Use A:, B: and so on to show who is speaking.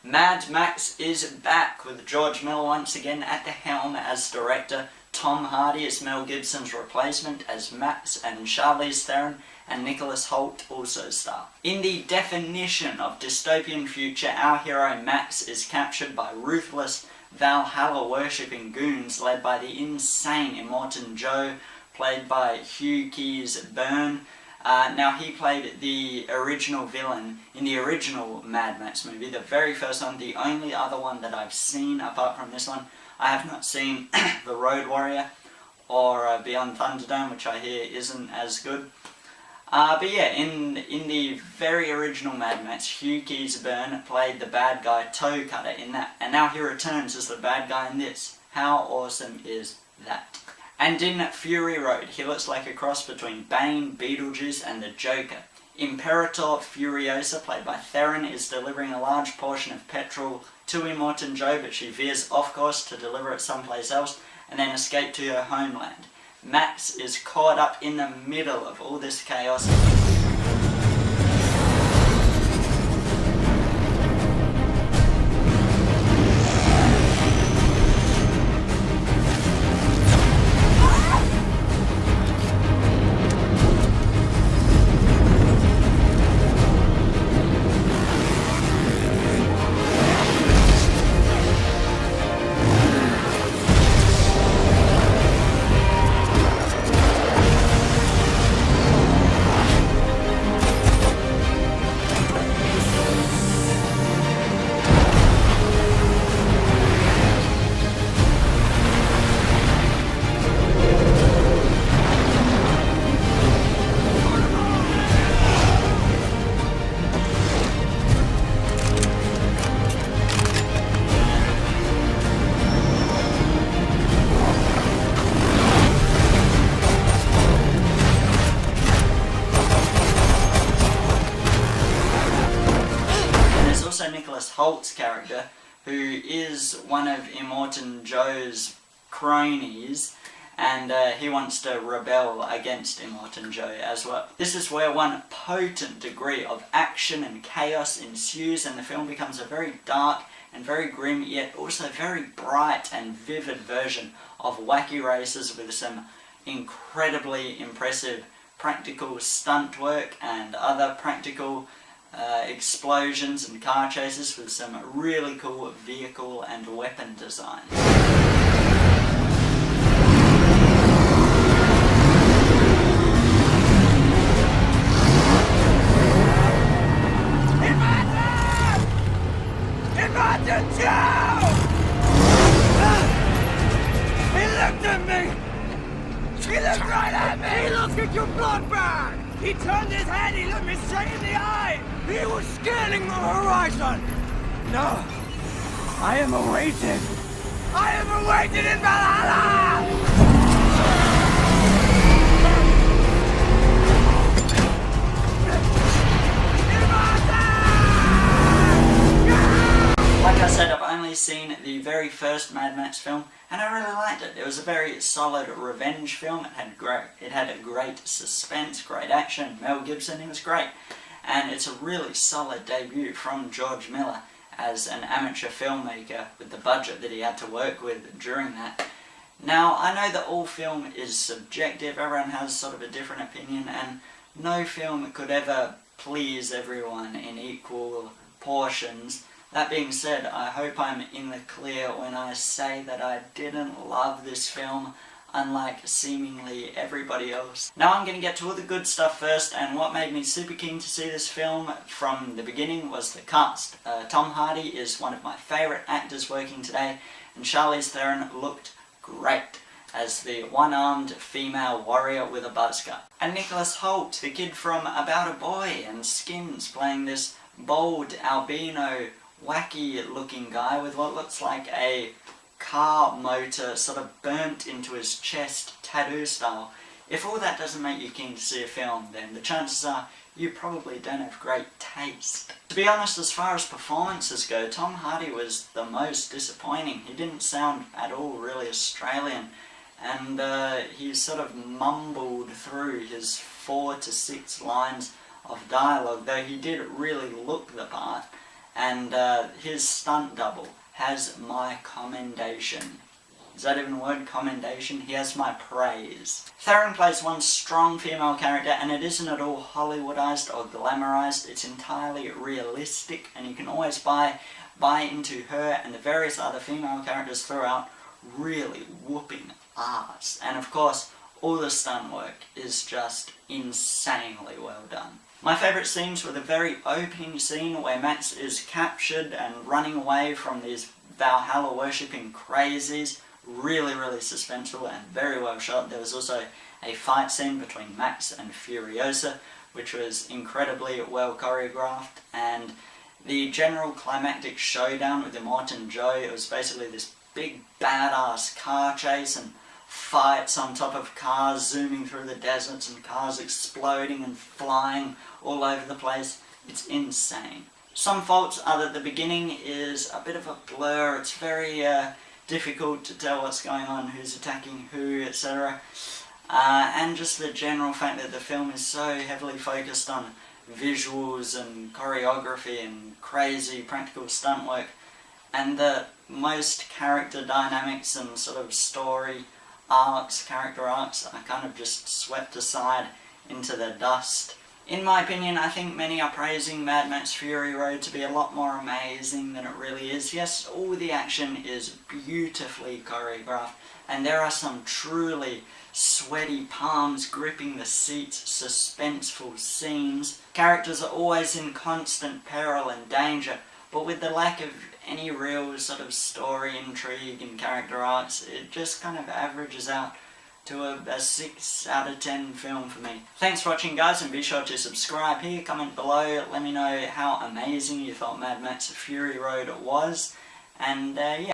A: Mad Max is back with George Miller once again at the helm as director. Tom Hardy is Mel Gibson's replacement as Max, and Charlize Theron and Nicholas Hoult also star. In the definition of dystopian future, our hero Max is captured by ruthless Valhalla-worshipping goons led by the insane Immortan Joe, played by Hugh Keys-Byrne. Now, he played the original villain in the original Mad Max movie, the very first one, the only other one that I've seen apart from this one. I have not seen The Road Warrior or Beyond Thunderdome, which I hear isn't as good. But yeah, in the very original Mad Max, Hugh Keys-Byrne played the bad guy Toe Cutter in that, and now he returns as the bad guy in this. How awesome is that? And in Fury Road, he looks like a cross between Bane, Beetlejuice and the Joker. Imperator Furiosa, played by Theron, is delivering a large portion of petrol to Immortan Joe, but she veers off course to deliver it someplace else and then escape to her homeland. Max is caught up in the middle of all this chaos. Nicholas Hoult's character, who is one of Immortan Joe's cronies, and he wants to rebel against Immortan Joe as well. This is where one potent degree of action and chaos ensues, and the film becomes a very dark and very grim, yet also very bright and vivid version of wacky races with some incredibly impressive practical stunt work and other practical explosions and car chases with some really cool vehicle and weapon design.
B: Immortan Joe! He looked at me! He looked right at me! He looked at your blood bag! He turned his head, he looked me straight in the eye! He was scanning the horizon! No! I am awaited! I am awaited in Valhalla!
A: Like I said, I've only seen the very first Mad Max film, and I really liked it. It was a very solid revenge film. It had a great suspense, great action. Mel Gibson, he was great. And it's a really solid debut from George Miller as an amateur filmmaker with the budget that he had to work with during that. Now, I know that all film is subjective, everyone has sort of a different opinion, and no film could ever please everyone in equal portions. That being said, I hope I'm in the clear when I say that I didn't love this film, unlike seemingly everybody else. Now I'm going to get to all the good stuff first, and what made me super keen to see this film from the beginning was the cast. Tom Hardy is one of my favourite actors working today, and Charlize Theron looked great as the one-armed female warrior with a buzz cut. And Nicholas Hoult, the kid from About a Boy and Skins, playing this bold albino wacky looking guy with what looks like a car motor sort of burnt into his chest, tattoo style. If all that doesn't make you keen to see a film, then the chances are you probably don't have great taste. To be honest, as far as performances go, Tom Hardy was the most disappointing. He didn't sound at all really Australian, and he sort of mumbled through his 4 to 6 lines of dialogue, though he did really look the part. and his stunt double has my commendation. Is that even a word? Commendation? He has my praise. Theron plays one strong female character, and it isn't at all Hollywoodized or glamorized. It's entirely realistic, and you can always buy into her and the various other female characters throughout really whooping ass. And of course, all the stunt work is just insanely well done. My favourite scenes were the very opening scene where Max is captured and running away from these Valhalla worshipping crazies. Really, really suspenseful and very well shot. There was also a fight scene between Max and Furiosa, which was incredibly well choreographed, and the general climactic showdown with Immortan Joe, it was basically this big badass car chase and fights on top of cars zooming through the deserts and cars exploding and flying all over the place. It's insane. Some faults are that the beginning is a bit of a blur. It's very difficult to tell what's going on, who's attacking who, etc. And just the general fact that the film is so heavily focused on visuals and choreography and crazy practical stunt work, and that most character dynamics and sort of story arcs, character arcs, are kind of just swept aside into the dust. In my opinion, I think many are praising Mad Max Fury Road to be a lot more amazing than it really is. Yes, all the action is beautifully choreographed, and there are some truly sweaty palms gripping the seats, suspenseful scenes. Characters are always in constant peril and danger, but with the lack of any real sort of story, intrigue and character arcs, it just kind of averages out to a 6 out of 10 film for me. Thanks for watching, guys, and be sure to subscribe here, comment below, let me know how amazing you thought Mad Max Fury Road was, and yeah.